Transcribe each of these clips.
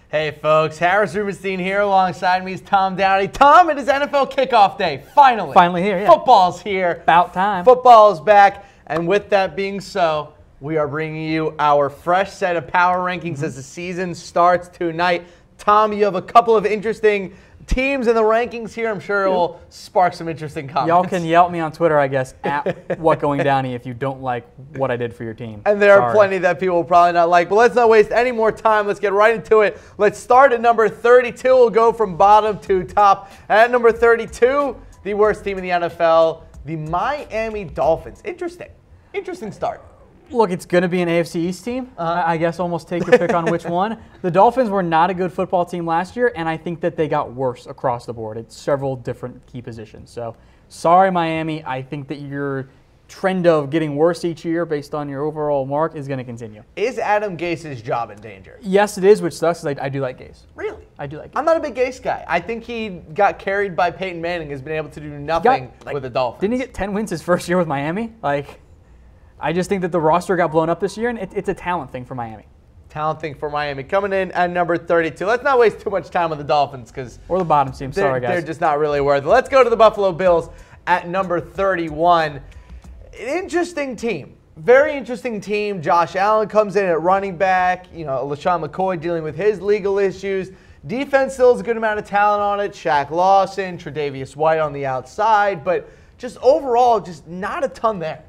Hey folks, Harris Rubenstein here. Alongside me is Tom Downey. Tom, it is NFL kickoff day. Finally. Finally here, yeah. Football's here. About time. Football is back. And with that being so, we are bringing you our fresh set of power rankings as the season starts tonight. Tom, you have a couple of interesting teams in the rankings here. I'm sure it will spark some interesting comments. Y'all can yell at me on Twitter, I guess, at WhatGoingDowney if you don't like what I did for your team. And there are plenty that people will probably not like. But let's not waste any more time. Let's get right into it. Let's start at number 32. We'll go from bottom to top. At number 32, the worst team in the NFL, the Miami Dolphins. Interesting start. Look, it's going to be an AFC East team. I guess almost take your pick on which one. The Dolphins were not a good football team last year, and I think that they got worse across the board at several different key positions. So, sorry, Miami. I think that your trend of getting worse each year based on your overall mark is going to continue. Is Adam Gase's job in danger? Yes, it is, which sucks because I do like Gase. Really? I do like Gase. I'm not a big Gase guy. I think he got carried by Peyton Manning, has been able to do nothing with the Dolphins. Didn't he get 10 wins his first year with Miami? I just think that the roster got blown up this year, and it's a talent thing for Miami. Talent thing for Miami. Coming in at number 32. Let's not waste too much time on the Dolphins because or the bottom team. Sorry, guys. They're just not really worth it. Let's go to the Buffalo Bills at number 31. An interesting team. Very interesting team. Josh Allen comes in at running back. You know, LaShawn McCoy dealing with his legal issues. Defense still has a good amount of talent on it. Shaq Lawson, Tre'Davious White on the outside. But just overall, just not a ton there.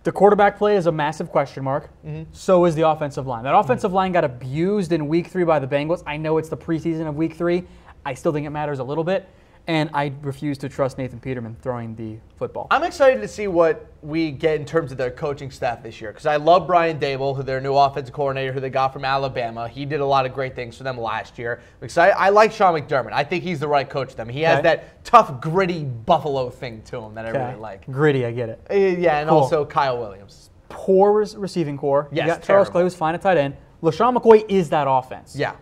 The quarterback play is a massive question mark. So is the offensive line. That offensive line got abused in Week 3 by the Bengals. I know it's the preseason of Week 3. I still think it matters a little bit. And I refuse to trust Nathan Peterman throwing the football. I'm excited to see what we get in terms of their coaching staff this year because I love Brian Dable, who their new offensive coordinator, who they got from Alabama. He did a lot of great things for them last year. I'm excited. I like Sean McDermott. I think he's the right coach for them. He has that tough, gritty Buffalo thing to him that I really like. Gritty, I get it. Yeah, and also Kyle Williams. Poor receiving core. Yes, you got Charles Clay, who's fine at tight end. LaShawn McCoy is that offense. Yeah.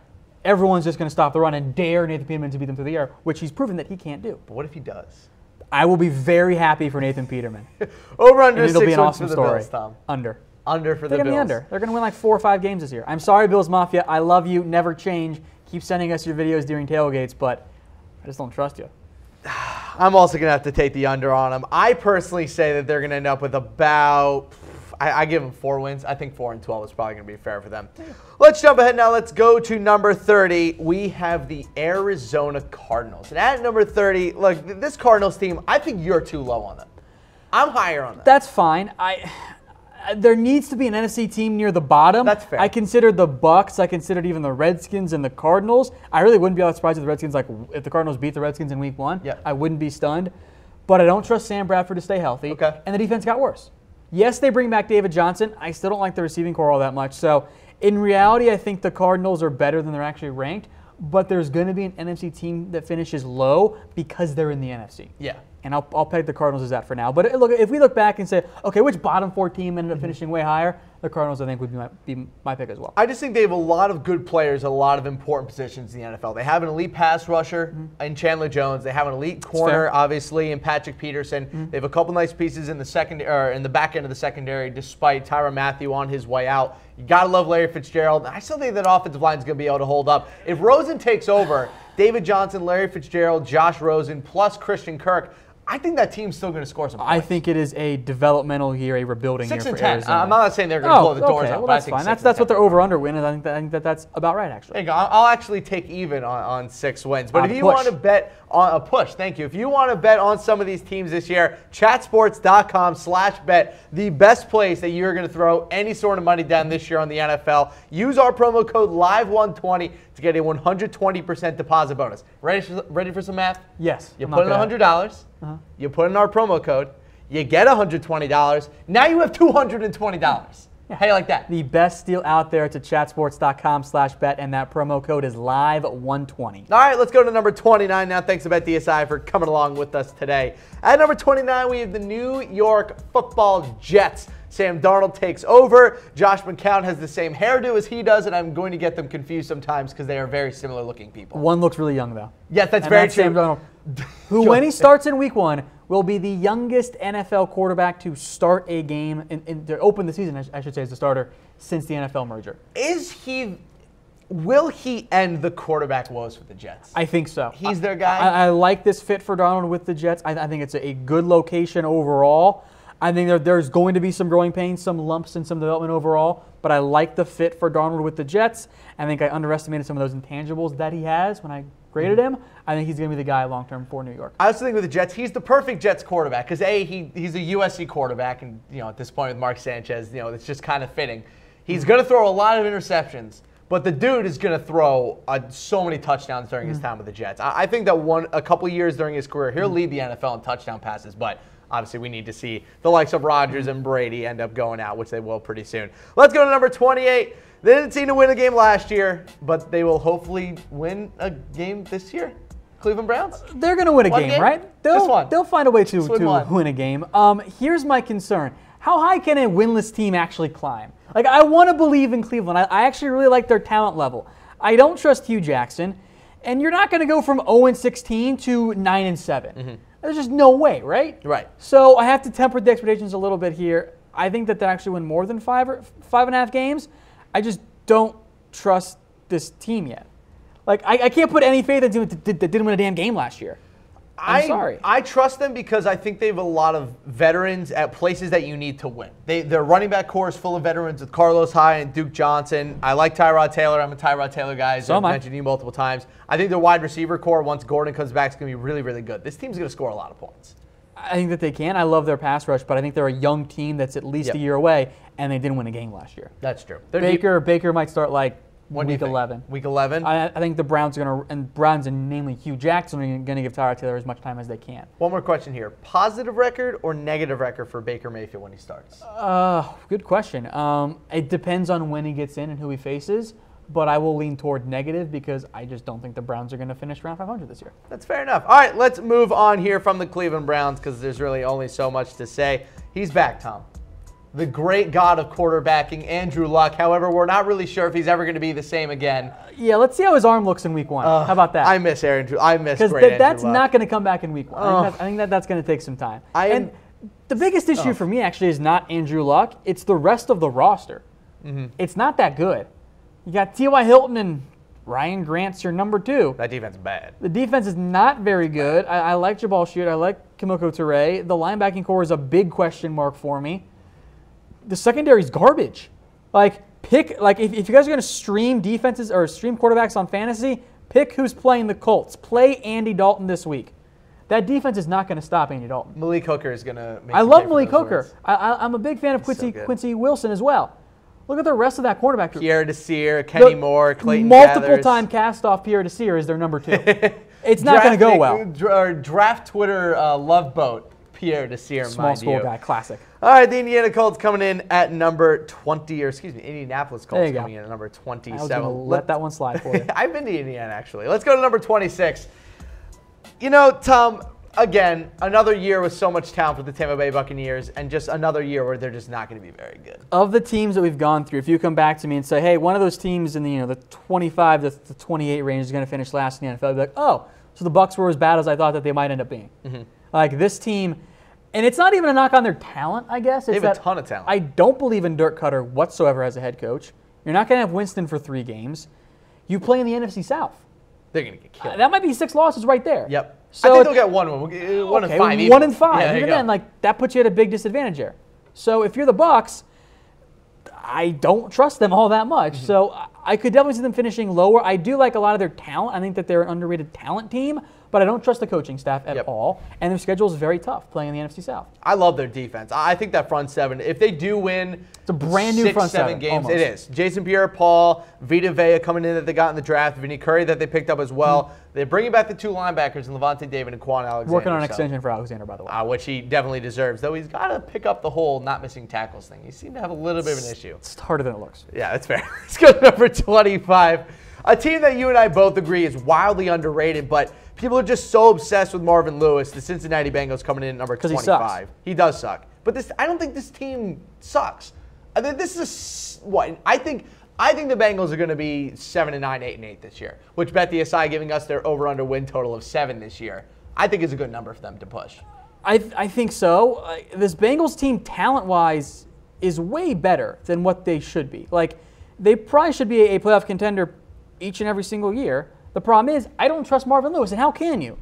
Everyone's just going to stop the run and dare Nathan Peterman to beat them through the air, which he's proven that he can't do. But what if he does? I will be very happy for Nathan Peterman. Over under 6 it'll be an wins awesome for the story. Bills, Tom. Under. Under for the They're Bills. going to be under. They're going to win like 4 or 5 games this year. I'm sorry, Bills Mafia. I love you. Never change. Keep sending us your videos during tailgates, but I just don't trust you. I'm also going to have to take the under on them. I personally say that they're going to end up with about... I give them 4 wins. I think 4-12 is probably going to be fair for them. Let's jump ahead now. Let's go to number 30. We have the Arizona Cardinals. And at number 30, look, this Cardinals team, I think you're too low on them. I'm higher on them. That's fine. There needs to be an NFC team near the bottom. That's fair. I considered the Bucs. I considered even the Redskins and the Cardinals. I really wouldn't be all that surprised if the Redskins, if the Cardinals beat the Redskins in Week 1. Yep. I wouldn't be stunned. But I don't trust Sam Bradford to stay healthy. Okay. And the defense got worse. Yes, they bring back David Johnson. I still don't like the receiving core all that much. So, in reality, I think the Cardinals are better than they're actually ranked. But there's going to be an NFC team that finishes low because they're in the NFC. Yeah. And I'll peg the Cardinals as that for now. But look, if we look back and say, okay, which bottom 4 team ended up finishing way higher, the Cardinals, I think, would be my pick as well. I just think they have a lot of good players, a lot of important positions in the NFL. They have an elite pass rusher in Chandler Jones. They have an elite corner, obviously, in Patrick Peterson. They have a couple nice pieces in the in the back end of the secondary, despite Tyrann Mathieu on his way out. You got to love Larry Fitzgerald. I still think that offensive line is going to be able to hold up. If Rosen takes over, David Johnson, Larry Fitzgerald, Josh Rosen, plus Christian Kirk, I think that team's still going to score some points. I think it is a developmental year, a rebuilding year for 6-10. Arizona. I'm not saying they're going to blow the doors out. Well, that's fine. That's what their over/under win is. I think that's about right, actually. There you go. I'll actually take even on 6 wins. But if you want to bet on a push, thank you. If you want to bet on some of these teams this year, chatsports.com/bet, the best place that you're going to throw any sort of money down this year on the NFL. Use our promo code LIVE120 to get a 120% deposit bonus. Ready for some math? Yes. You put in $100. You put in our promo code. You get $120. Now you have $220. Yeah. How do you like that? The best deal out there. To chatsports.com/bet, and that promo code is LIVE120. All right, let's go to number 29 now. Thanks to BetDSI for coming along with us today. At number 29, we have the New York Football Jets. Sam Darnold takes over. Josh McCown has the same hairdo as he does, and I'm going to get them confused sometimes because they are very similar looking people. One looks really young, though. Yes, that's very true. Sam Darnold, who, when he starts in Week 1, will be the youngest NFL quarterback to start a game, to open the season, I should say, as a starter, since the NFL merger. Is he Will he end the quarterback woes for the Jets? I think so. He's their guy? I like this fit for Darnold with the Jets. I think it's a good location overall. I think there's going to be some growing pains, some lumps, and some development overall. But I like the fit for Darnold with the Jets. I think I underestimated some of those intangibles that he has when I graded him. I think he's going to be the guy long-term for New York. I also think with the Jets, he's the perfect Jets quarterback because, A, he's a USC quarterback, and at this point with Mark Sanchez, it's just kind of fitting. He's going to throw a lot of interceptions, but the dude is going to throw so many touchdowns during his time with the Jets. I think that a couple years during his career, he'll lead the NFL in touchdown passes, but obviously we need to see the likes of Rodgers and Brady end up going out, which they will pretty soon. Let's go to number 28. They didn't seem to win a game last year, but they will hopefully win a game this year. Cleveland Browns? They're going to win a game, right? Just one. They'll find a way to win a game. Here's my concern. How high can a winless team actually climb? Like, I want to believe in Cleveland. I actually really like their talent level. I don't trust Hugh Jackson. And you're not going to go from 0-16 to 9-7. There's just no way, right? Right. So I have to temper the expectations a little bit here. I think that they actually win more than 5.5 games. I just don't trust this team yet. Like, I can't put any faith into it that didn't win a damn game last year. I'm sorry. I trust them because I think they have a lot of veterans at places that you need to win. Their running back core is full of veterans with Carlos Hyde and Duke Johnson. I like Tyrod Taylor. I'm a Tyrod Taylor guy, as I've mentioned you multiple times. I think their wide receiver core, once Gordon comes back, is going to be really, really good. This team's going to score a lot of points. I think that they can. I love their pass rush, but I think they're a young team that's at least a year away, and they didn't win a game last year. That's true. Baker might start like week 11. Week 11? I think the Browns are going to, and Browns and namely Hugh Jackson, are going to give Tyrod Taylor as much time as they can. One more question here. Positive record or negative record for Baker Mayfield when he starts? Good question. It depends on when he gets in and who he faces. But I will lean toward negative because I just don't think the Browns are going to finish around 500 this year. That's fair enough. All right, let's move on here from the Cleveland Browns because there's really only so much to say. He's back, Tom. The great god of quarterbacking, Andrew Luck. However, we're not really sure if he's ever going to be the same again. Yeah, let's see how his arm looks in week 1. How about that? I miss Andrew. I miss great Andrew Luck. Because that's not going to come back in week 1. I think that's going to take some time. And the biggest issue for me actually is not Andrew Luck. It's the rest of the roster. It's not that good. You got T.Y. Hilton and Ryan Grant's your number 2. That defense is bad. The defense is not very good. I like Jabal Sheard. I like Kimoko Toure. The linebacking core is a big question mark for me. The secondary is garbage. If you guys are going to stream defenses or stream quarterbacks on fantasy, pick who's playing the Colts. Play Andy Dalton this week. That defense is not going to stop Andy Dalton. Malik Hooker is going to make I love Malik Hooker. I'm a big fan of Quincy Wilson as well. Look at the rest of that quarterback group. Pierre Desir, Kenny Moore, Clayton multiple-time cast-off Pierre Desir is their number 2. It's not going to go well. Draft Twitter love boat, Pierre Desir, small school guy, classic. All right, the Indiana Colts coming in at number 20, or excuse me, Indianapolis Colts coming in at number 27. I was going to let that one slide for you. I've been to Indiana, actually. Let's go to number 26. Tom, again, another year with so much talent for the Tampa Bay Buccaneers, and just another year where they're just not going to be very good. Of the teams that we've gone through, if you come back to me and say, hey, one of those teams in the 25 to the 28 range is going to finish last in the NFL, I'd be like, oh, so the Bucs were as bad as I thought that they might end up being. Like this team, and it's not even a knock on their talent, I guess. They have a ton of talent. I don't believe in Dirk Cutter whatsoever as a head coach. You're not going to have Winston for 3 games. You play in the NFC South. They're going to get killed. That might be 6 losses right there. Yep. So I think they'll get 1 and 5. Even. 1 and 5. Yeah, even then, that puts you at a big disadvantage there. So if you're the Bucs, I don't trust them all that much. So I could definitely see them finishing lower. I do like a lot of their talent. I think that they're an underrated talent team, but I don't trust the coaching staff at all. And their schedule is very tough playing in the NFC South. I love their defense. I think that front 7, if they do win, it's a brand new front 7 games. Almost. It is. Jason Pierre-Paul, Vita Vea coming in that they got in the draft, Vinny Curry that they picked up as well. They're bringing back the 2 linebackers, and Levante David and Quan Alexander. Working on an extension for Alexander, by the way. Which he definitely deserves, though he's got to pick up the whole not missing tackles thing. He seemed to have a little bit of an issue. It's harder than it looks. Yeah, that's fair. Let's go to number 25. A team that you and I both agree is wildly underrated, but people are just so obsessed with Marvin Lewis, the Cincinnati Bengals coming in at number 25. He sucks. He does suck. But I don't think this team sucks. I think this is what I think the Bengals are going to be 7-9, 8-8 this year, which BetDSI giving us their over/under win total of 7 this year. I think is a good number for them to push. I think so. This Bengals team, talent-wise, is way better than what they should be. They probably should be a playoff contender each and every single year. The problem is I don't trust Marvin Lewis, and how can you?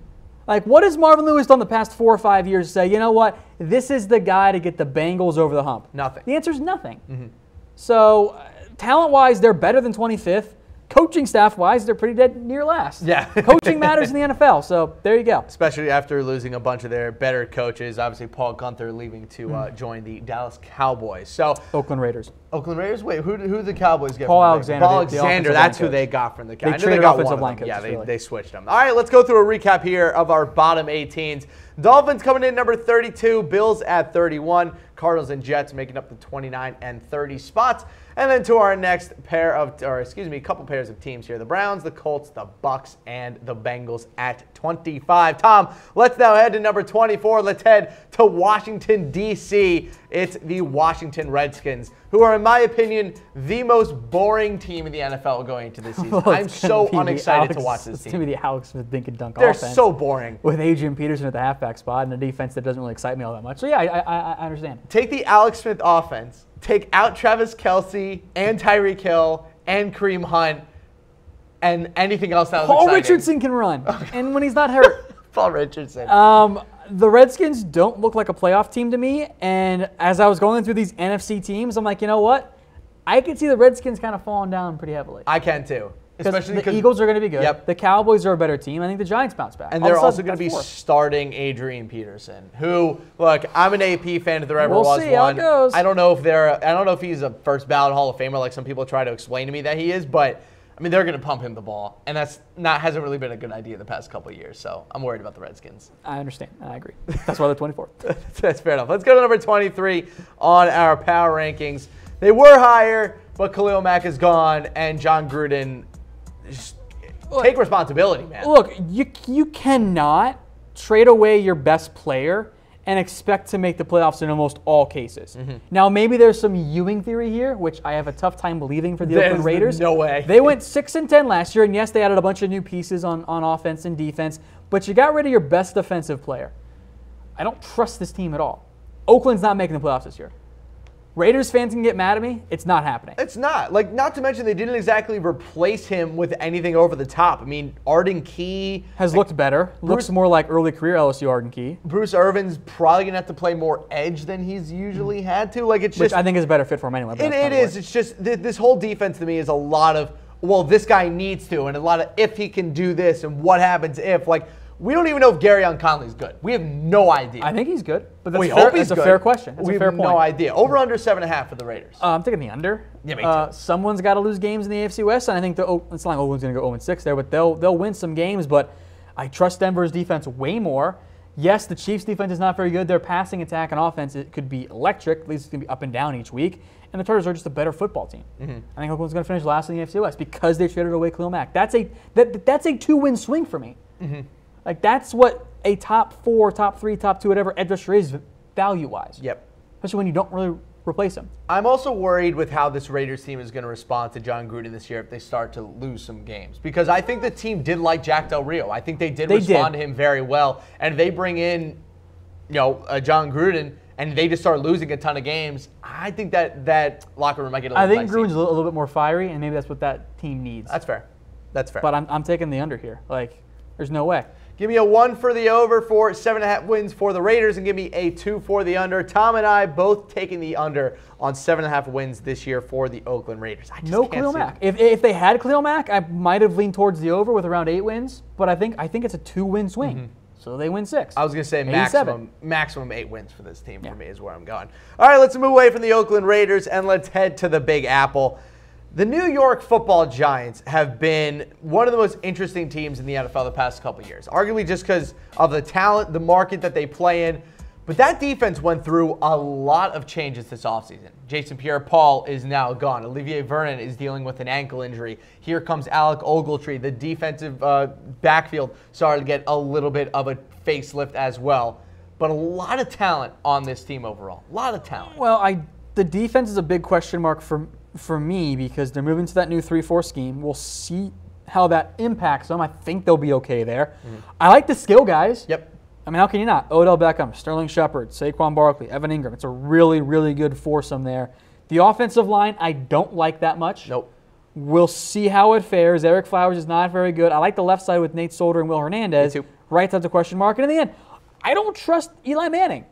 Like, what has Marvin Lewis done the past 4 or 5 years to say, you know what, this is the guy to get the Bengals over the hump? Nothing. The answer is nothing. So, talent-wise, they're better than 25th. Coaching staff-wise, they're pretty dead near last. Yeah. Coaching matters in the NFL, so there you go. Especially after losing a bunch of their better coaches. Obviously, Paul Gunther leaving to join the Dallas Cowboys. So Oakland Raiders. Oakland Raiders? Wait, who did the Cowboys get? Paul from Alexander. Paul Alexander, that's who they got from the Cowboys. They traded offensive line coaches, Yeah, really. they switched them. All right, let's go through a recap here of our bottom 8 teams. Dolphins coming in number 32, Bills at 31, Cardinals and Jets making up the 29 and 30 spots. And then to our next couple pairs of teams here, the Browns, the Colts, the Bucks, and the Bengals at 25. Tom, let's now head to number 24. Let's head to Washington, D.C. It's the Washington Redskins, who are, in my opinion, the most boring team in the NFL going into this season. I'm so unexcited to watch this team. It's going to be the Alex Smith dink and dunk offense. They're so boring. With Adrian Peterson at the halfback spot and a defense that doesn't really excite me all that much. So, yeah, I understand. Take the Alex Smith offense, take out Travis Kelce and Tyreek Hill and Kareem Hunt and anything else that was Paul exciting. Richardson can run, and when he's not hurt. Paul Richardson. The Redskins don't look like a playoff team to me, and as I was going through these NFC teams, I'm like, you know what? I could see the Redskins kind of falling down pretty heavily. I can too. Especially the Eagles are going to be good. Yep. The Cowboys are a better team. I think the Giants bounce back. And they're also going to be starting Adrian Peterson, who, look, I'm an AP fan if there ever was one. We'll see how it goes. I don't know if he's a first ballot Hall of Famer like some people try to explain to me that he is, but I mean they're going to pump him the ball, and hasn't really been a good idea the past couple of years. So I'm worried about the Redskins. I understand. I agree. That's why they're 24. That's fair enough. Let's go to number 23 on our power rankings. They were higher, but Khalil Mack is gone, and John Gruden just take responsibility, man. Look, you cannot trade away your best player and expect to make the playoffs in almost all cases. Now, maybe there's some Ewing theory here, which I have a tough time believing for the Oakland Raiders. No way. They went 6-10 last year, and yes, they added a bunch of new pieces on offense and defense, but you got rid of your best defensive player. I don't trust this team at all. Oakland's not making the playoffs this year. Raiders fans can get mad at me. It's not happening. It's not. Like, not to mention they didn't exactly replace him with anything over the top. I mean, Arden Key has looked better. Looks more like early career LSU Arden Key. Bruce Irvin's probably going to have to play more edge than he's usually had to. Like, it's just, which I think is a better fit for him anyway. It is. It's just this whole defense to me is a lot of, well, this guy needs to, and a lot of if he can do this and what happens if. Like, we don't even know if Garyon Conley's good. We have no idea. I think he's good, but that's, that's a fair question. That's we a fair have point. no idea. Over under 7.5 for the Raiders. I'm taking the under. Yeah, me too. Someone's got to lose games in the AFC West, and I think it's not like Oakland's going to go 0-6 there, but they'll win some games. But I trust Denver's defense way more. Yes, the Chiefs' defense is not very good. Their passing attack and offense, it could be electric. At least it's going to be up and down each week. And the Chargers are just a better football team. I think Oakland's going to finish last in the AFC West because they traded away Khalil Mack. That's a 2-win swing for me. Like, that's what a top 4, top 3, top 2, whatever edge rusher is value-wise. Yep. Especially when you don't really replace him. I'm also worried with how this Raiders team is going to respond to John Gruden this year if they start to lose some games. Because I think the team did like Jack Del Rio. I think they did respond to him very well. And if they bring in, John Gruden and they just start losing a ton of games, I think that locker room might get a little I think Gruden's a little bit more fiery, and maybe that's what that team needs. That's fair. That's fair. But I'm taking the under here. Like, there's no way. Give me a 1 for the over for 7.5 wins for the Raiders, and give me a 2 for the under. Tom and I both taking the under on 7.5 wins this year for the Oakland Raiders. I just no can't Khalil see Mack. If they had Khalil Mack, I might have leaned towards the over with around 8 wins. But I think it's a 2-win swing. So they win 6. I was going to say maximum 8 wins for this team for me is where I'm going. All right, let's move away from the Oakland Raiders and let's head to the Big Apple. The New York Football Giants have been one of the most interesting teams in the NFL the past couple of years, arguably just because of the talent, the market that they play in. But that defense went through a lot of changes this offseason. Jason Pierre-Paul is now gone. Olivier Vernon is dealing with an ankle injury. Here comes Alec Ogletree. The defensive backfield started to get a little bit of a facelift as well. But a lot of talent on this team overall. A lot of talent. Well, the defense is a big question mark for me because they're moving to that new 3-4 scheme. We'll see how that impacts them. I think they'll be okay there. I like the skill guys. Yep. I mean, how can you not? Odell Beckham, Sterling Shepard, Saquon Barkley, Evan Ingram. It's a really, really good foursome there. The offensive line, I don't like that much. Nope. We'll see how it fares. Eric Flowers is not very good. I like the left side with Nate Solder and Will Hernandez. Me too. Right side's a question mark. And in the end, I don't trust Eli Manning.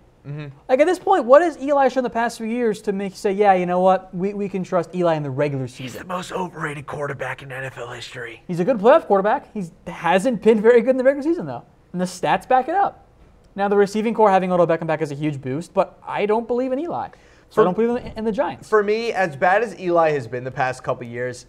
Like, at this point, what has Eli shown the past few years to make you say, yeah, you know what, we can trust Eli in the regular season? He's the most overrated quarterback in NFL history. He's a good playoff quarterback. He hasn't been very good in the regular season, though. And the stats back it up. Now, the receiving core having Odell Beckham back is a huge boost, but I don't believe in Eli. So I don't believe in the Giants. For me, as bad as Eli has been the past couple years,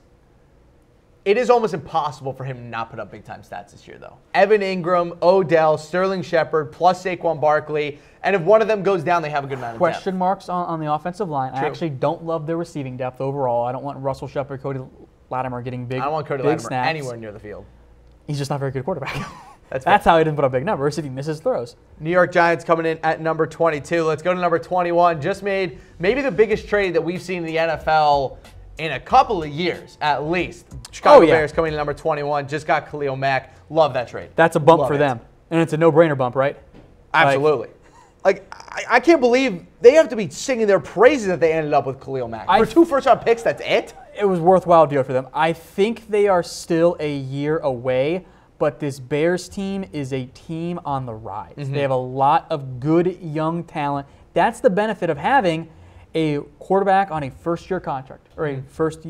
it is almost impossible for him to not put up big-time stats this year, though. Evan Ingram, Odell, Sterling Shepard, plus Saquon Barkley, and if one of them goes down, they have a good amount of Question marks on the offensive line. True. I actually don't love their receiving depth overall. I don't want Russell Shepard, Cody Latimer getting big. I don't want Cody big Latimer snaps. anywhere near the field. He's just not a very good quarterback. That's how he didn't put up big numbers if he misses throws. New York Giants coming in at number 22. Let's go to number 21. Just made maybe the biggest trade that we've seen in the NFL in a couple of years, at least. Chicago Bears coming in at number 21. Just got Khalil Mack. Love that trade. That's a bump for them. And it's a no-brainer bump, right? Absolutely. I can't believe they have to be singing their praises that they ended up with Khalil Mack. For 2 first-round picks, that's it? It was a worthwhile deal for them. I think they are still a year away, but this Bears team is a team on the rise. They have a lot of good young talent. That's the benefit of having a quarterback on a first-year contract, or a first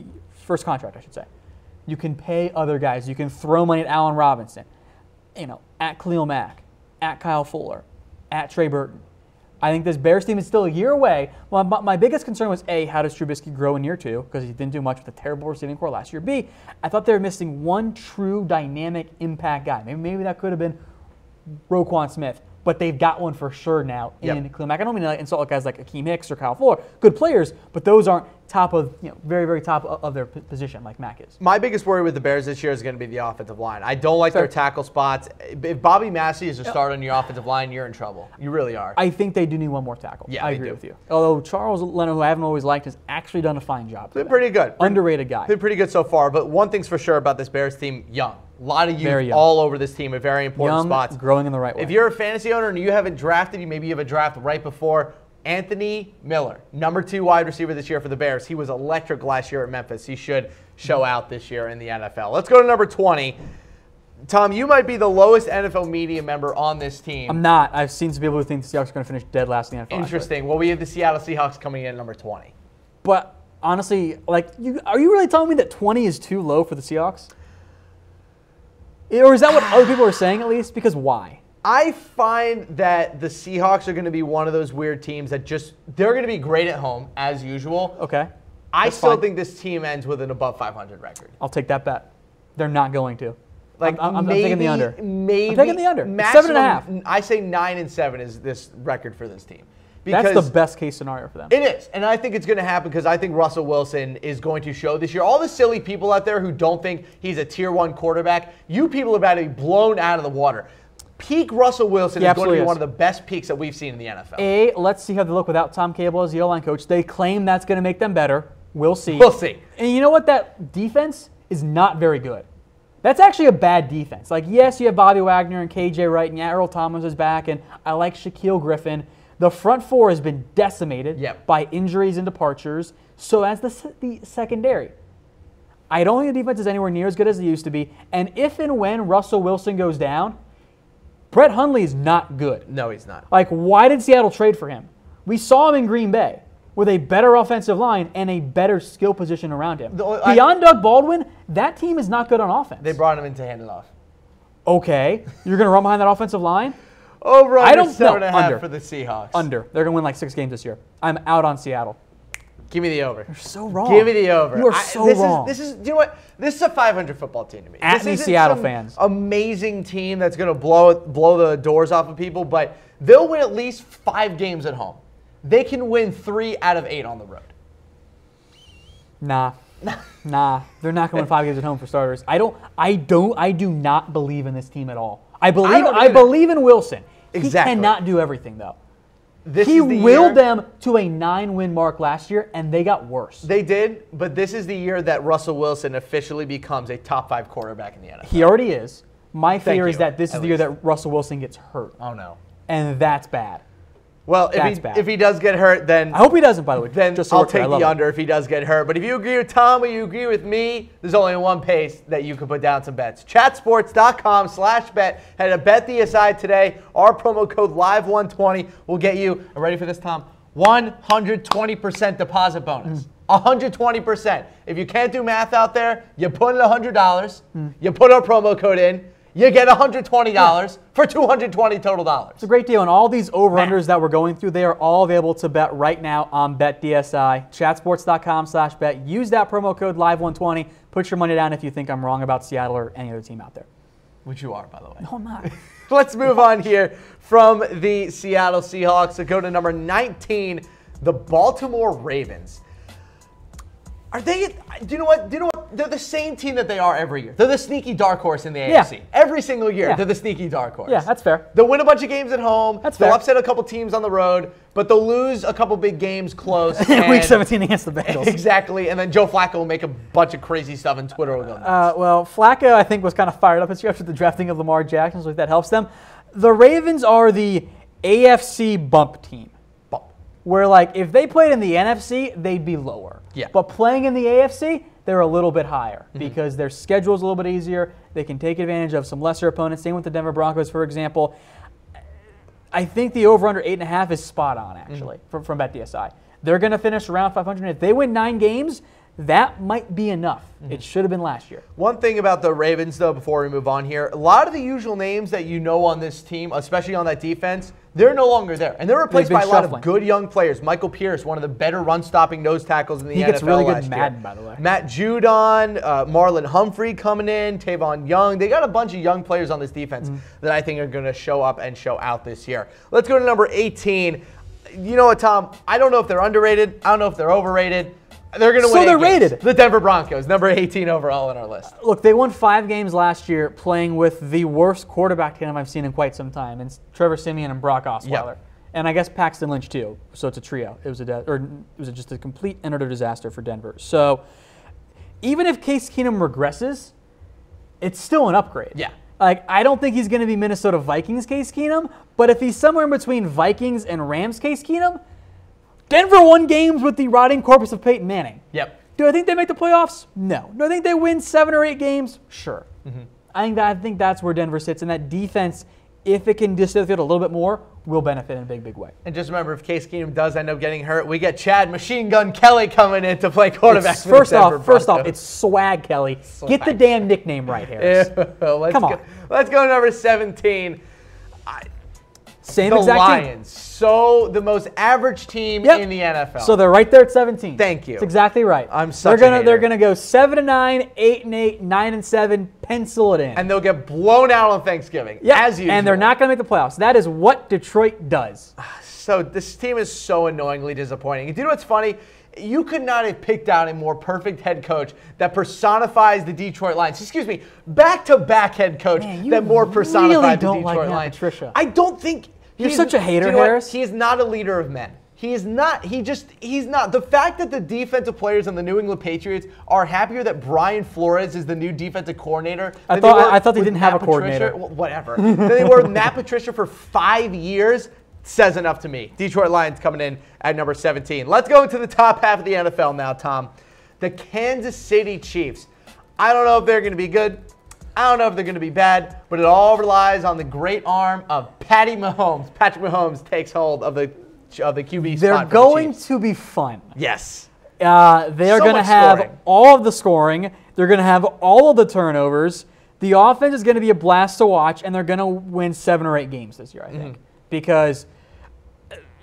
contract, I should say. You can pay other guys. You can throw money at Allen Robinson, at Khalil Mack, at Kyle Fuller, at Trey Burton. I think this Bears team is still a year away. Well, my biggest concern was, A, how does Trubisky grow in year 2? Because he didn't do much with a terrible receiving core last year. B, I thought they were missing one true dynamic impact guy. Maybe that could have been Roquan Smith. But they've got one for sure now in Khalil Mack. I don't mean to insult guys like Akeem Hicks or Kyle Fuller. Good players, but those aren't top of, very, very top of their position like Mack is. My biggest worry with the Bears this year is going to be the offensive line. I don't like their tackle spots. If Bobby Massey is a starter on your offensive line, you're in trouble. You really are. I think they do need one more tackle. Yeah, I agree with you. Although Charles Leonard, who I haven't always liked, has actually done a fine job. Been pretty good. Underrated guy. Been pretty good so far. But one thing's for sure about this Bears team, young. A lot of youth all over this team at very important spots. Growing in the right way. If you're a fantasy owner and you haven't drafted, maybe you have a draft right before Anthony Miller, number 2 wide receiver this year for the Bears. He was electric last year at Memphis. He should show out this year in the NFL. Let's go to number 20. Tom, you might be the lowest NFL media member on this team. I'm not. I've seen some people who think the Seahawks are going to finish dead last in the NFL. Interesting. Well, we have the Seattle Seahawks coming in at number 20. But honestly, are you really telling me that 20 is too low for the Seahawks? Or is that what other people are saying at least? Because why? I find that the Seahawks are going to be one of those weird teams that they're going to be great at home, as usual. Okay. I still think this team ends with an above 500 record. I'll take that bet. They're not going to. I'm taking the under. Maybe. I'm taking the under. Maximum, 7.5. I say 9-7 is this record for this team. That's the best case scenario for them. It is. And I think it's going to happen because I think Russell Wilson is going to show this year. All the silly people out there who don't think he's a tier 1 quarterback, you people are about to be blown out of the water. Peak Russell Wilson is going to be one of the best peaks that we've seen in the NFL. Let's see how they look without Tom Cable as the O-line coach. They claim that's going to make them better. We'll see. We'll see. And you know what? That defense is not very good. That's actually a bad defense. Yes, you have Bobby Wagner and KJ Wright, and Earl Thomas is back, and I like Shaquille Griffin. The front 4 has been decimated by injuries and departures, so as the secondary. I don't think the defense is anywhere near as good as it used to be, and if and when Russell Wilson goes down, Brett Hundley is not good. No, he's not. Why did Seattle trade for him? We saw him in Green Bay with a better offensive line and a better skill position around him. Beyond Doug Baldwin, that team is not good on offense. They brought him in to hand it off. Okay, you're going to run behind that offensive line? Over under 7.5 for the Seahawks. Under. They're going to win 6 games this year. I'm out on Seattle. Give me the over. You're so wrong. Give me the over. You are so wrong. You know what? This is a 500 football team to me. At me, Seattle fans. Amazing team that's going to blow the doors off of people, but they'll win at least 5 games at home. They can win 3 out of 8 on the road. Nah. They're not going to win 5 games at home for starters. I do not believe in this team at all. I believe in Wilson. Exactly. He cannot do everything, though. He willed them to a 9-win mark last year, and they got worse. They did, but this is the year that Russell Wilson officially becomes a top 5 quarterback in the NFL. He already is. My fear is that this is the year that Russell Wilson gets hurt. Oh, no. And that's bad. Well, if he does get hurt, then I hope he doesn't. By the way, then just so I'll take the it. under if he does get hurt. But if you agree with Tom or you agree with me, there's only one pace that you can put down some bets. Chatsports.com/bet. Head to BetDSI today. Our promo code Live120 will get you. Ready for this, Tom? 120% deposit bonus. 120%. If you can't do math out there, you put in $100. You put our promo code in. You get $120 for $220 total dollars. It's a great deal. And all these over-unders that we're going through, they are all available to bet right now on BetDSI. Chatsports.com/bet. Use that promo code Live120. Put your money down if you think I'm wrong about Seattle or any other team out there. Which you are, by the way. No, I'm not. Let's move on here from the Seattle Seahawks to go to number 19, the Baltimore Ravens. Are they? Do you know what? They're the same team that they are every year. They're the sneaky dark horse in the AFC. Every single year, they're the sneaky dark horse. Yeah, that's fair. They'll win a bunch of games at home. That's they'll fair. upset a couple teams on the road, but they'll lose a couple big games close. Week 17 against the Bengals. Exactly, and then Joe Flacco will make a bunch of crazy stuff, and Twitter will go nuts. Well, Flacco, I think, was kind of fired up this year after the drafting of Lamar Jackson, so that helps them. The Ravens are the AFC bump team. Where, like, if they played in the NFC, they'd be lower. Yeah. But playing in the AFC, they're a little bit higher because their schedule's a little bit easier. They can take advantage of some lesser opponents. Same with the Denver Broncos, for example. I think the over-under 8.5 is spot on, actually, from BetDSI. They're going to finish around 500. If they win 9 games, that might be enough. It should have been last year. One thing about the Ravens, though, before we move on here, a lot of the usual names that you know on this team, especially on that defense, they're no longer there. And they're replaced by a lot of good young players. Michael Pierce, one of the better run-stopping nose tackles in the NFL. He gets really good last Madden, year. by the way. Matt Judon, Marlon Humphrey coming in, Tavon Young. They got a bunch of young players on this defense that I think are going to show up and show out this year. Let's go to number 18. You know what, Tom? I don't know if they're underrated. I don't know if they're overrated. They're going to win. So they're rated. The Denver Broncos, number 18 overall on our list. Look, they won 5 games last year playing with the worst quarterback tandem I've seen in quite some time. It's Trevor Siemian and Brock Osweiler. Yep. And I guess Paxton Lynch too. So it's a trio. It was just a complete and utter disaster for Denver. So even if Case Keenum regresses, it's still an upgrade. Yeah. Like, I don't think he's going to be Minnesota Vikings Case Keenum, but if he's somewhere in between Vikings and Rams Case Keenum, Denver won games with the rotting corpus of Peyton Manning. Yep. Do I think they make the playoffs? No. Do I think they win 7 or 8 games? Sure. I think that's where Denver sits, and that defense, if it can distance the field a little bit more, will benefit in a big, big way. And just remember, if Case Keenum does end up getting hurt, we get Chad Machine Gun Kelly coming in to play quarterback. First off, it's Swag Kelly. Get the damn nickname right, Harris. Come on. Let's go to number 17. Same the exact Lions. team. So the most average team in the NFL. So they're right there at 17. Thank you. That's exactly right. I'm such a hater. They're gonna go 7-9, 8-8, 9-7. Pencil it in. And they'll get blown out on Thanksgiving, as usual. And they're not gonna make the playoffs. That is what Detroit does. So this team is so annoyingly disappointing. And do you know what's funny? You could not have picked out a more perfect head coach that personifies the Detroit Lions. Excuse me, back-to-back head coach that more personifies the Detroit Lions. Patricia. I don't think. You're such a hater, Harris. He is not a leader of men. He is not. He's not. The fact that the defensive players on the New England Patriots are happier that Brian Flores is the new defensive coordinator. I thought they didn't have a coordinator. Well, whatever. They were with Matt Patricia for 5 years. Says enough to me. Detroit Lions coming in at number 17. Let's go into the top half of the NFL now, Tom. The Kansas City Chiefs. I don't know if they're going to be good. I don't know if they're going to be bad, but it all relies on the great arm of Patrick Mahomes takes hold of the QB spot. They're going to be fun. Yes. They are going to have all of the scoring. They're going to have all of the turnovers. The offense is going to be a blast to watch, and they're going to win 7 or 8 games this year, I think, because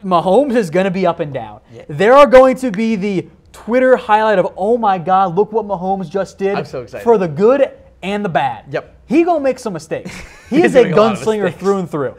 Mahomes is going to be up and down. Yeah. There are going to be the Twitter highlight of, oh my God, look what Mahomes just did. I'm so excited. For the good and the bad. Yep. He going to make some mistakes. He is a gunslinger through and through.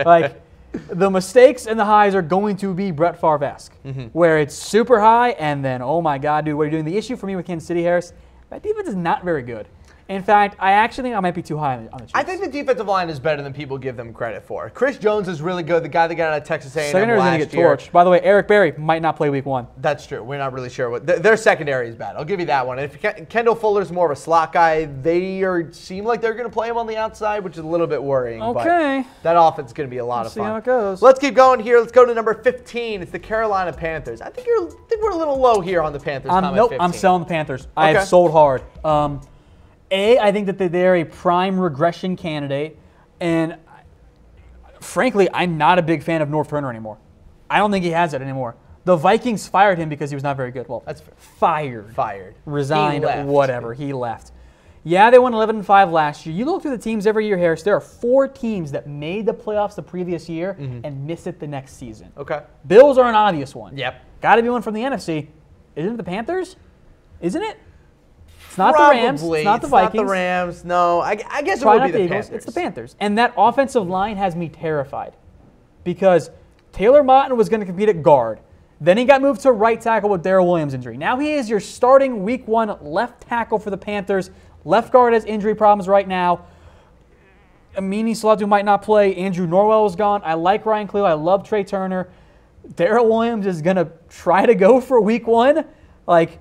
Like, the mistakes and the highs are going to be Brett Favre-esque, where it's super high and then, oh my God, dude, what are you doing? The issue for me with Kansas City, Harris, that defense is not very good. In fact, I actually think I might be too high on the Chiefs. I think the defensive line is better than people give them credit for. Chris Jones is really good, the guy that got out of Texas A&M secondary is going to get torched. By the way, Eric Berry might not play week 1. That's true. We're not really sure. Their secondary is bad. I'll give you that one. And if Kendall Fuller's more of a slot guy, seem like they're going to play him on the outside, which is a little bit worrying. Okay. But that offense is going to be a lot of fun. See how it goes. Let's keep going here. Let's go to number 15. It's the Carolina Panthers. I think we're a little low here on the Panthers. Nope, I'm selling the Panthers. I have sold hard. I think that they're a prime regression candidate, and frankly, I'm not a big fan of Norv Turner anymore. I don't think he has it anymore. The Vikings fired him because he was not very good. Well, that's fair. Fired. Resigned, whatever. He left. Yeah, they won 11-5 last year. You look through the teams every year, Harris, there are 4 teams that made the playoffs the previous year and miss it the next season. Okay. Bills are an obvious one. Yep. Got to be one from the NFC. Isn't it the Panthers? Isn't it? It's not the Rams. It's not the Vikings. It's not the Rams. No, I guess it would be the Panthers. It's the Panthers. And that offensive line has me terrified because Taylor Motton was going to compete at guard. Then he got moved to right tackle with Darrell Williams' injury. Now he is your starting week 1 left tackle for the Panthers. Left guard has injury problems right now. Amini Salatu might not play. Andrew Norwell is gone. I like Ryan Cleo. I love Trey Turner. Darrell Williams is going to try to go for week 1. Like,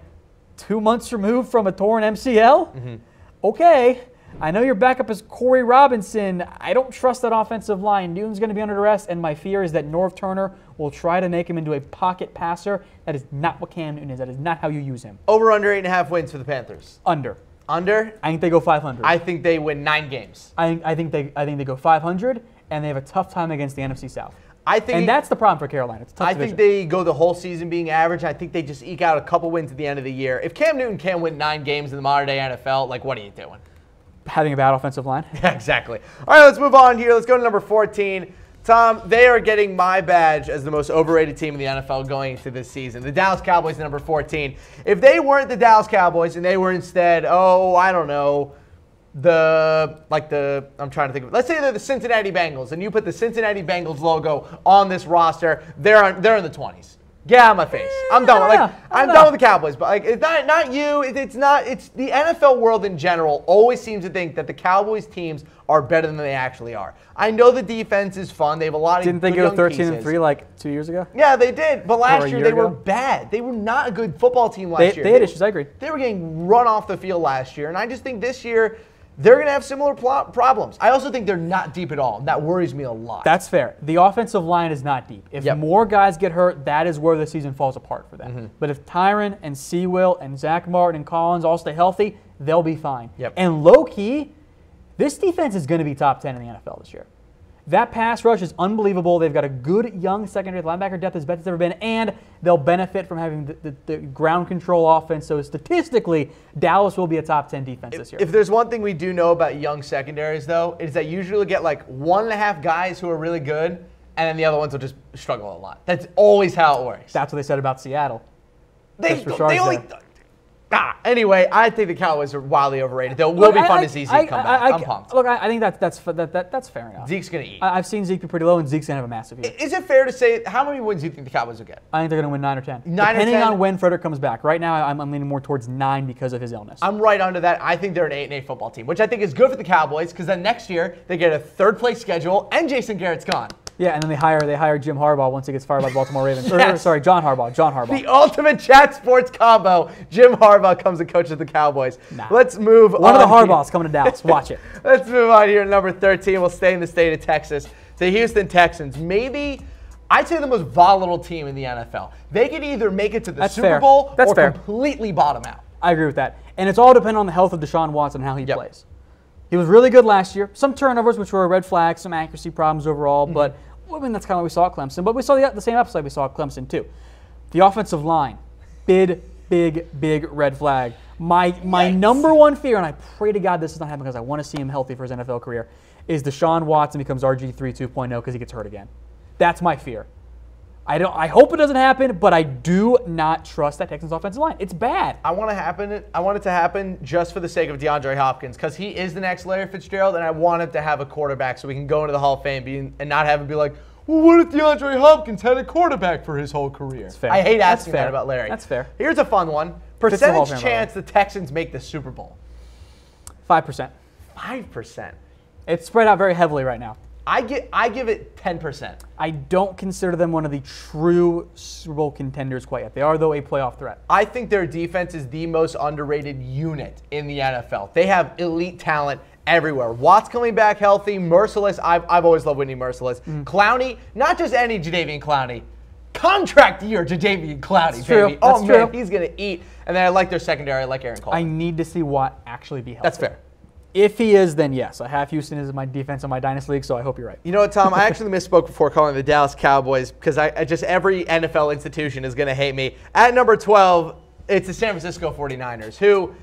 2 months removed from a torn MCL? Okay. I know your backup is Corey Robinson. I don't trust that offensive line. Newton's going to be under duress, and my fear is that Norv Turner will try to make him into a pocket passer. That is not what Cam Newton is. That is not how you use him. Over under 8.5 wins for the Panthers. Under. Under? I think they go 500. I think they win 9 games. I think they go 500, and they have a tough time against the NFC South. And that's the problem for Carolina. It's a tough division. think they go the whole season being average. I think they just eke out a couple wins at the end of the year. If Cam Newton can't win 9 games in the modern day NFL, like, what are you doing? Having a bad offensive line? Yeah, exactly. All right, let's move on here. Let's go to number 14. Tom, they are getting my badge as the most overrated team in the NFL going into this season. The Dallas Cowboys, number 14. If they weren't the Dallas Cowboys and they were instead, I don't know, I'm trying to think of it. Let's say they're the Cincinnati Bengals, and you put the Cincinnati Bengals logo on this roster. They're in the 20s. Get out of my face. I'm done. I'm done with the Cowboys. But it's not you. It's the NFL world in general always seems to think that the Cowboys teams are better than they actually are. I know the defense is fun. They have a lot of Didn't they go 13-3 like 2 years ago? Yeah, they did. But last year they were bad. They were not a good football team last year. They had issues. I agree. They were getting run off the field last year, and I just think this year they're going to have similar problems. I also think they're not deep at all. That worries me a lot. That's fair. The offensive line is not deep. If more guys get hurt, that is where the season falls apart for them. But if Tyron and Sewell and Zach Martin and Collins all stay healthy, they'll be fine. And low-key, this defense is going to be top 10 in the NFL this year. That pass rush is unbelievable. They've got a good young secondary. Linebacker depth as best it's ever been, and they'll benefit from having the ground control offense. So statistically, Dallas will be a top 10 defense this year. If there's one thing we do know about young secondaries, though, is that usually get like 1.5 guys who are really good, and then the other ones will just struggle a lot. That's always how it works. That's what they said about Seattle. Anyway, I think the Cowboys are wildly overrated. They will be fun to see Zeke come back. I'm pumped. Look, I think that's fair enough. Zeke's going to eat. I've seen Zeke be pretty low, and Zeke's going to have a massive year. Is it fair to say, how many wins do you think the Cowboys will get? I think they're going to win 9 or 10. 9 Depending or 10? on when Frederick comes back. Right now, I'm leaning more towards 9 because of his illness. I'm right under that. I think they're an 8-8 football team, which I think is good for the Cowboys because then next year they get a third-place schedule, and Jason Garrett's gone. Yeah, and then they hire Jim Harbaugh once he gets fired by the Baltimore Ravens. Sorry, John Harbaugh. The ultimate chat sports combo. Jim Harbaugh comes and coaches the Cowboys. Nah. Let's move on. One of the Harbaughs coming to Dallas. Watch it. Let's move on here to number 13. We'll stay in the state of Texas. The Houston Texans. Maybe, I'd say the most volatile team in the NFL. They could either make it to the Super Bowl or completely bottom out. I agree with that. And it's all dependent on the health of Deshaun Watson and how he plays. He was really good last year. Some turnovers, which were a red flag, some accuracy problems overall, but I mean, that's kind of what we saw at Clemson. But we saw the same upside we saw at Clemson, too. The offensive line, big red flag. My number one fear, and I pray to God this is not happening because I want to see him healthy for his NFL career, is Deshaun Watson becomes RG3 2.0 because he gets hurt again. That's my fear. I hope it doesn't happen, but I do not trust that Texans offensive line. It's bad. I want it to happen just for the sake of DeAndre Hopkins because he is the next Larry Fitzgerald, and I want him to have a quarterback so we can go into the Hall of Fame and not have him be like, well, what if DeAndre Hopkins had a quarterback for his whole career? That's fair. I hate asking that about Larry. That's fair. Here's a fun one. Percentage chance the Texans make the Super Bowl. 5%. 5%. It's spread out very heavily right now. I give it 10%. I don't consider them one of the true Super Bowl contenders quite yet. They are, though, a playoff threat. I think their defense is the most underrated unit in the NFL. They have elite talent everywhere. Watt's coming back healthy. Merciless. I've always loved Whitney Merciless. Clowney, not just any Jadeveon Clowney. Contract year Jadeveon Clowney, That's baby. true. Oh, That's man, true. he's going to eat. And then I like their secondary. I like Aaron Cole. I need to see Watt actually be healthy. That's fair. If he is, then yes. I have Houston as my defense in my Dynasty League, so I hope you're right. You know what, Tom? I actually misspoke before calling the Dallas Cowboys because I just every NFL institution is going to hate me. At number 12, it's the San Francisco 49ers, who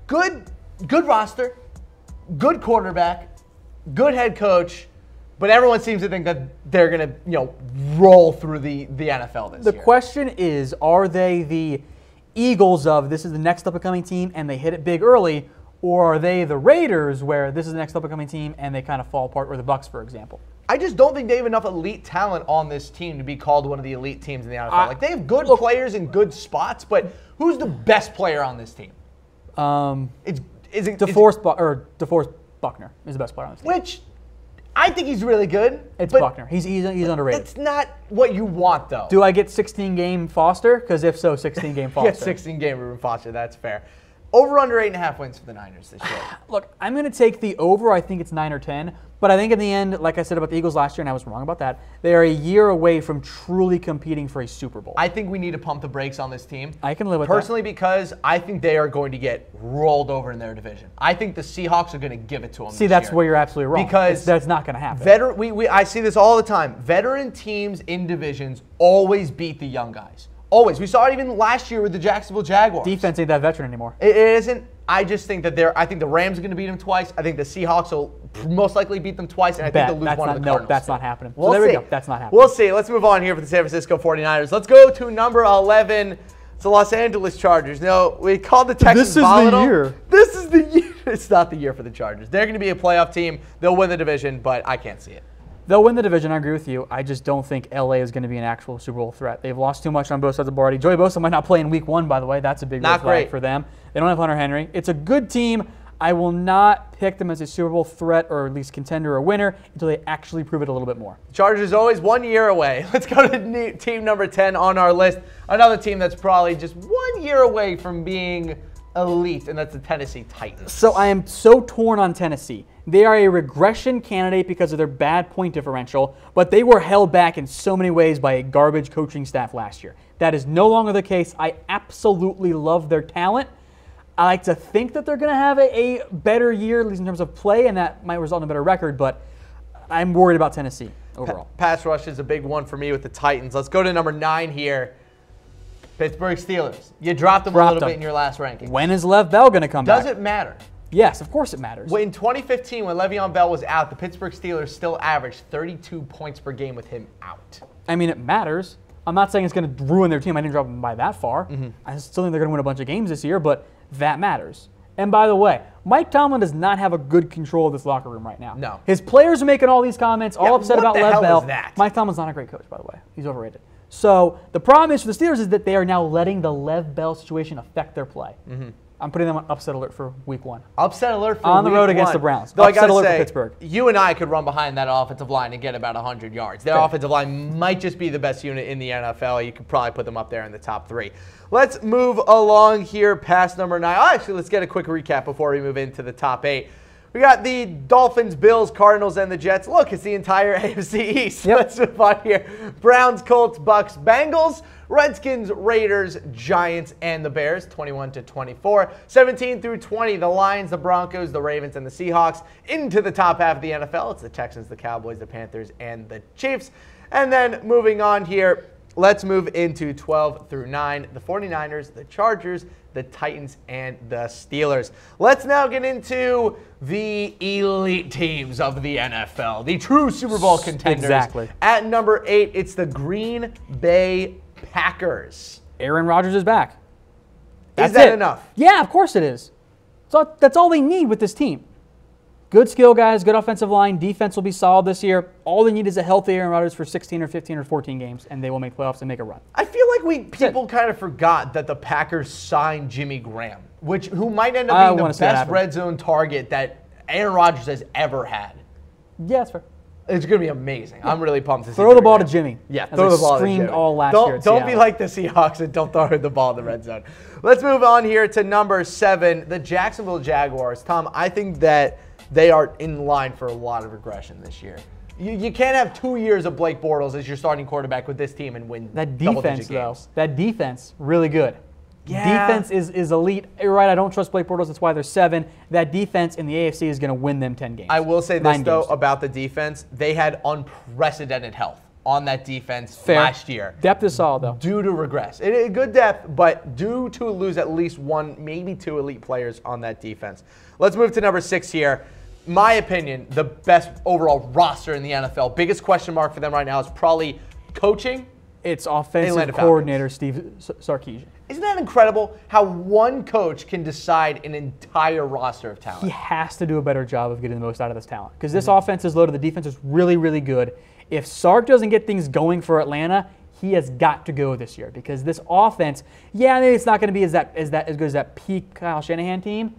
good roster, good quarterback, good head coach, but everyone seems to think that they're going to, roll through the NFL this year. The question is, are they the Eagles of this is the next up-and-coming team and they hit it big early, or are they the Raiders where this is the next up-and-coming team and they kind of fall apart, or the Bucs, for example? I just don't think they have enough elite talent on this team to be called one of the elite teams in the NFL. They have good players in good spots, but who's the best player on this team? DeForest Buckner is the best player on this team. Which I think he's really good. It's Buckner. He's underrated. It's not what you want, though. Do I get 16-game Foster? Because if so, 16-game Foster. Get 16-game Ruben Foster. That's fair. Over under 8.5 wins for the Niners this year. Look, I'm going to take the over. I think it's 9 or 10. But I think in the end, like I said about the Eagles last year, and I was wrong about that, they are a year away from truly competing for a Super Bowl. I think we need to pump the brakes on this team. I can live with that. Personally, because I think they are going to get rolled over in their division. I think the Seahawks are going to give it to them. See, that's where you're absolutely wrong. Because that's not going to happen. I see this all the time. Veteran teams in divisions always beat the young guys. Always. We saw it even last year with the Jacksonville Jaguars. Defense ain't that veteran anymore. It isn't. I just think that I think the Rams are going to beat them twice. I think the Seahawks will most likely beet them twice, and I think they'll lose one of the Cardinals. No, that's not happening. We'll so there see. we go. That's not happening. We'll see. Let's move on here for the San Francisco 49ers. Let's go to number 11. It's the Los Angeles Chargers. No, we called the Texans volatile. This is the year. This is the year. It's not the year for the Chargers. They're going to be a playoff team. They'll win the division, but I can't see it. They'll win the division, I agree with you. I just don't think LA is going to be an actual Super Bowl threat. They've lost too much on both sides of the ball. Joey Bosa might not play in week 1, by the way. That's a big red flag for them. They don't have Hunter Henry. It's a good team. I will not pick them as a Super Bowl threat or at least contender or winner until they actually prove it a little bit more. Chargers always 1 year away. Let's go to team number 10 on our list. Another team that's probably just 1 year away from being elite, and that's the Tennessee Titans. So I am so torn on Tennessee. They are a regression candidate because of their bad point differential, but they were held back in so many ways by a garbage coaching staff last year. That is no longer the case. I absolutely love their talent. I like to think that they're going to have a better year, at least in terms of play, and that might result in a better record, but I'm worried about Tennessee overall. Pass rush is a big one for me with the Titans. Let's go to number 9 here. Pittsburgh Steelers. You dropped them a little bit in your last ranking. When is Lev Bell going to come back? Does it matter? Yes, of course it matters. In 2015, when Le'Veon Bell was out, the Pittsburgh Steelers still averaged 32 points per game with him out. I mean, it matters. I'm not saying it's going to ruin their team. I didn't drop them by that far. I still think they're going to win a bunch of games this year, but that matters. And by the way, Mike Tomlin does not have a good control of this locker room right now. No. His players are making all these comments, all upset about Lev Bell. Is that? Mike Tomlin's not a great coach, by the way. He's overrated. So the problem is for the Steelers is that they are now letting the Lev Bell situation affect their play. I'm putting them on upset alert for week 1. Upset alert for on the week road against 1. the Browns. Though upset I gotta alert say, for Pittsburgh. You and I could run behind that offensive line and get about 100 yards. Their offensive line might just be the best unit in the NFL. You could probably put them up there in the top 3. Let's move along here past number 9. Actually, let's get a quick recap before we move into the top 8. We got the Dolphins, Bills, Cardinals, and the Jets. Look, it's the entire AFC East. Yep. Let's move on here. Browns, Colts, Bucks, Bengals, Redskins, Raiders, Giants, and the Bears, 21-24. 17 through 20, the Lions, the Broncos, the Ravens, and the Seahawks. Into the top half of the NFL, it's the Texans, the Cowboys, the Panthers, and the Chiefs. And then moving on here, let's move into 12 through 9, the 49ers, the Chargers, the Titans, and the Steelers. Let's now get into the elite teams of the NFL, the true Super Bowl contenders. Exactly. At number 8, it's the Green Bay Packers. Aaron Rodgers is back. Is that enough? Yeah, of course it is. So that's all they need with this team. Good skill guys, good offensive line. Defense will be solid this year. All they need is a healthy Aaron Rodgers for 16 or 15 or 14 games, and they will make playoffs and make a run. I feel like people kind of forgot that the Packers signed Jimmy Graham, who might end up being the best red zone target that Aaron Rodgers has ever had. Yeah, that's fair. It's going to be amazing. I'm really pumped to see Throw the ball to Jimmy. Yeah, throw the ball to Jimmy. Screamed all last year. Don't be like the Seahawks and don't throw the ball in the red zone. Let's move on here to number 7, the Jacksonville Jaguars. Tom, I think that they are in line for a lot of regression this year. You can't have 2 years of Blake Bortles as your starting quarterback with this team and win double-digit games. That defense, really good. Yeah. Defense is elite. You're right, I don't trust Blake Bortles. That's why they're 7. That defense in the AFC is going to win them 10 games. I will say this, though, about the defense. They had unprecedented health on that defense last year. Depth is solid, though. Due to regress. Good depth, but due to lose at least 1, maybe 2 elite players on that defense. Let's move to number 6 here. My opinion, the best overall roster in the NFL. Biggest question mark for them right now is probably coaching. It's offensive coordinator Steve Sarkisian. Isn't that incredible how one coach can decide an entire roster of talent? He has to do a better job of getting the most out of this talent because this offense is loaded. The defense is really, really good. If Sark doesn't get things going for Atlanta, he has got to go this year because this offense, yeah, maybe it's not going to be as good as that peak Kyle Shanahan team,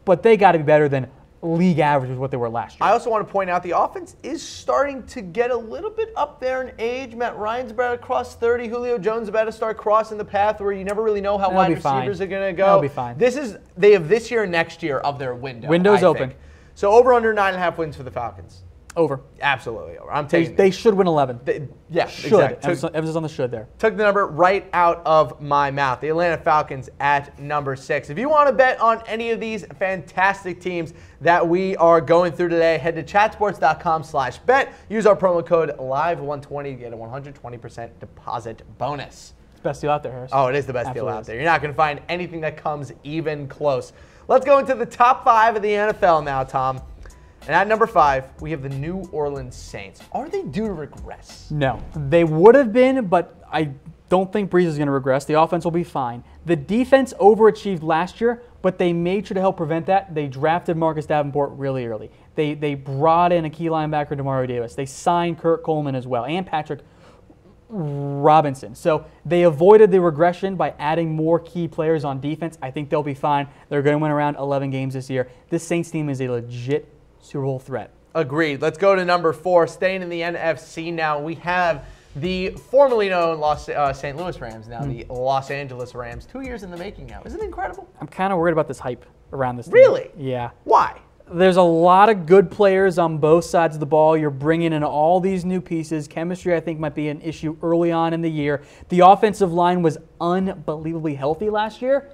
but they got to be better than league average is what they were last year. I also want to point out the offense is starting to get a little bit up there in age. Matt Ryan's about to cross 30. Julio Jones is about to start crossing the path where you never really know how wide receivers are going to go. They'll be fine. They have this year and next year of their window. Window's open. So over under 9.5 wins for the Falcons. Over. Absolutely over. I'm taking They should win 11. Exactly. Emphasis on the should there. Took the number right out of my mouth. The Atlanta Falcons at number 6. If you want to bet on any of these fantastic teams that we are going through today, head to chatsports.com/bet. Use our promo code LIVE120 to get a 120% deposit bonus. Best deal out there, Harris. Oh, it is the best deal out there. You're not going to find anything that comes even close. Let's go into the top 5 of the NFL now, Tom. And at number 5, we have the New Orleans Saints. Are they due to regress? No. They would have been, but I don't think Breeze is going to regress. The offense will be fine. The defense overachieved last year, but they made sure to help prevent that. They drafted Marcus Davenport really early. They brought in a key linebacker, Demario Davis. They signed Kurt Coleman as well, and Patrick Robinson. So they avoided the regression by adding more key players on defense. I think they'll be fine. They're going to win around 11 games this year. This Saints team is a legit Super Bowl threat. Agreed. Let's go to number 4. Staying in the NFC now, we have the formerly known St. Louis Rams, now the Los Angeles Rams. 2 years in the making now. Isn't it incredible? I'm kind of worried about this hype around this team. Really? Yeah. Why? There's a lot of good players on both sides of the ball. You're bringing in all these new pieces. Chemistry, I think, might be an issue early on in the year. The offensive line was unbelievably healthy last year.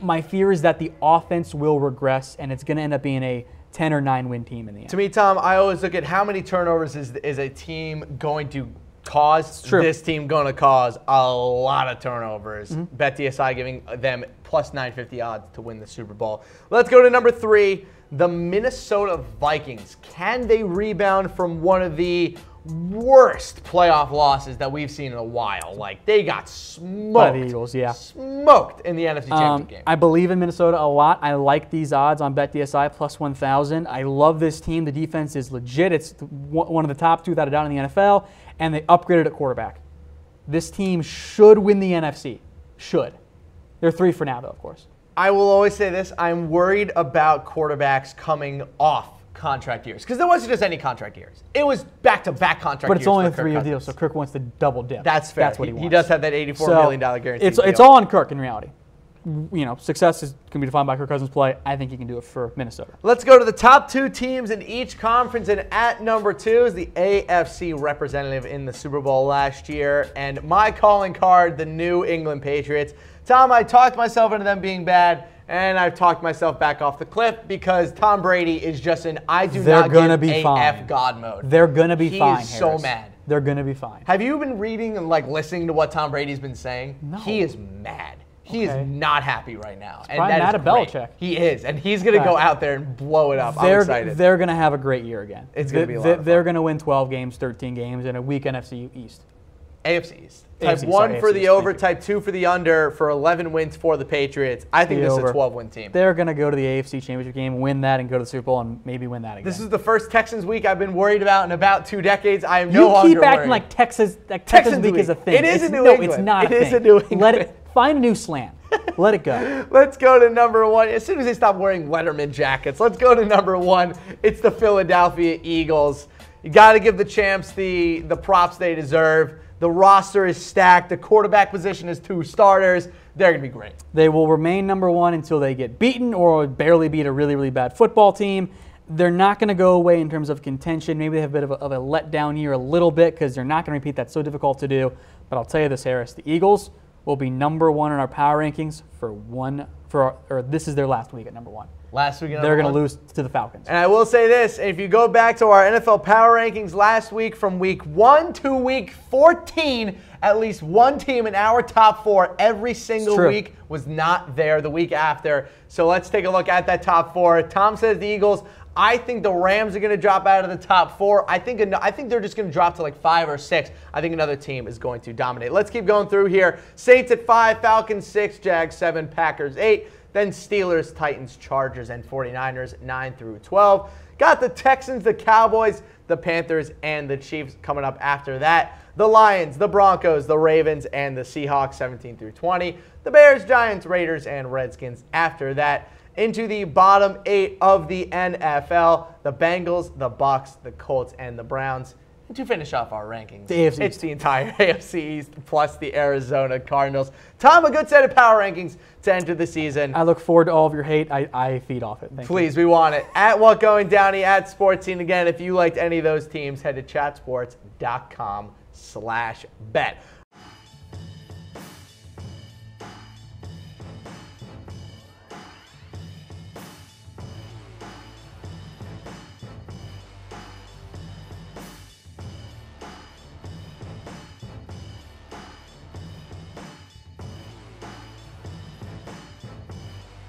My fear is that the offense will regress, and it's going to end up being a 10 or 9 win team in the end. To me, Tom, I always look at how many turnovers is a team going to cause. This team going to cause a lot of turnovers. BetDSI giving them plus 950 odds to win the Super Bowl. Let's go to number 3, the Minnesota Vikings. Can they rebound from one of the worst playoff losses that we've seen in a while? Like, they got smoked. By the Eagles, yeah. Smoked in the NFC Championship game. I believe in Minnesota a lot. I like these odds on BetDSI plus 1,000. I love this team. The defense is legit. It's one of the top 2 without a doubt in the NFL, and they upgraded at quarterback. This team should win the NFC. Should. They're 3 for now, though, of course. I will always say this. I'm worried about quarterbacks coming off contract years, because there wasn't just any contract years. It was back-to-back contract years. But it's only a 3-year deal, so Kirk wants to double dip. That's fair. That's what he wants. He does have that $84 million guarantee. It's all on Kirk in reality. You know, success can be defined by Kirk Cousins' play. I think he can do it for Minnesota. Let's go to the top 2 teams in each conference, and at number 2 is the AFC representative in the Super Bowl last year, and my calling card, the New England Patriots. Tom, I talked myself into them being bad, and I've talked myself back off the cliff because Tom Brady is just in I do not give a F God mode. They're going to be fine, He is so mad. They're going to be fine. Have you been reading and listening to what Tom Brady's been saying? No. He is mad. He is not happy right now. And that mad at Belichick. He is, and he's going to go out there and blow it up. I'm excited. They're going to have a great year again. It's going to be a lot of fun. They're going to win 12 games, 13 games, and a weak NFC East. AFC East. Type AFC, 1 sorry, for AFC, the over, thank you. type 2 for the under for 11 wins for the Patriots. I think this is a 12-win team. They're going to go to the AFC Championship game, win that, and go to the Super Bowl, and maybe win that again. This is the first Texans week I've been worried about in about 2 decades. I am no longer You keep acting worried. like Texans Texans week week. is a thing. It is in New No, England. it's not a It thing. is in New England. Let it, find a new slant. Let it go. Let's go to number 1. As soon as they stop wearing Letterman jackets, let's go to number 1. It's the Philadelphia Eagles. You got to give the champs the props they deserve. The roster is stacked. The quarterback position is 2 starters. They're going to be great. They will remain number 1 until they get beaten or barely beat a really, really bad football team. They're not going to go away in terms of contention. Maybe they have a bit of a letdown year a little bit because they're not going to repeat. That's so difficult to do. But I'll tell you this, Harris. The Eagles will be number 1 in our power rankings or this is their last week at number 1. Last week, they're going to lose to the Falcons. And I will say this, if you go back to our NFL power rankings last week, from week 1 to week 14, at least one team in our top 4 every single week was not there the week after. So let's take a look at that top 4. Tom says the Eagles. I think the Rams are going to drop out of the top 4. I think they're just going to drop to like 5 or 6. I think another team is going to dominate. Let's keep going through here. Saints at 5, Falcons 6, Jags 7, Packers 8. Then Steelers, Titans, Chargers, and 49ers 9 through 12. Got the Texans, the Cowboys, the Panthers, and the Chiefs coming up after that. The Lions, the Broncos, the Ravens, and the Seahawks 17 through 20. The Bears, Giants, Raiders, and Redskins after that. Into the bottom 8 of the NFL, the Bengals, the Bucks, the Colts, and the Browns. And to finish off our rankings, it's the entire AFC East plus the Arizona Cardinals. Tom, a good set of power rankings to enter the season. I look forward to all of your hate. I feed off it. Thank Please, we want it. At What Going Downey, at Sports Scene. Again, if you liked any of those teams, head to chatsports.com/bet.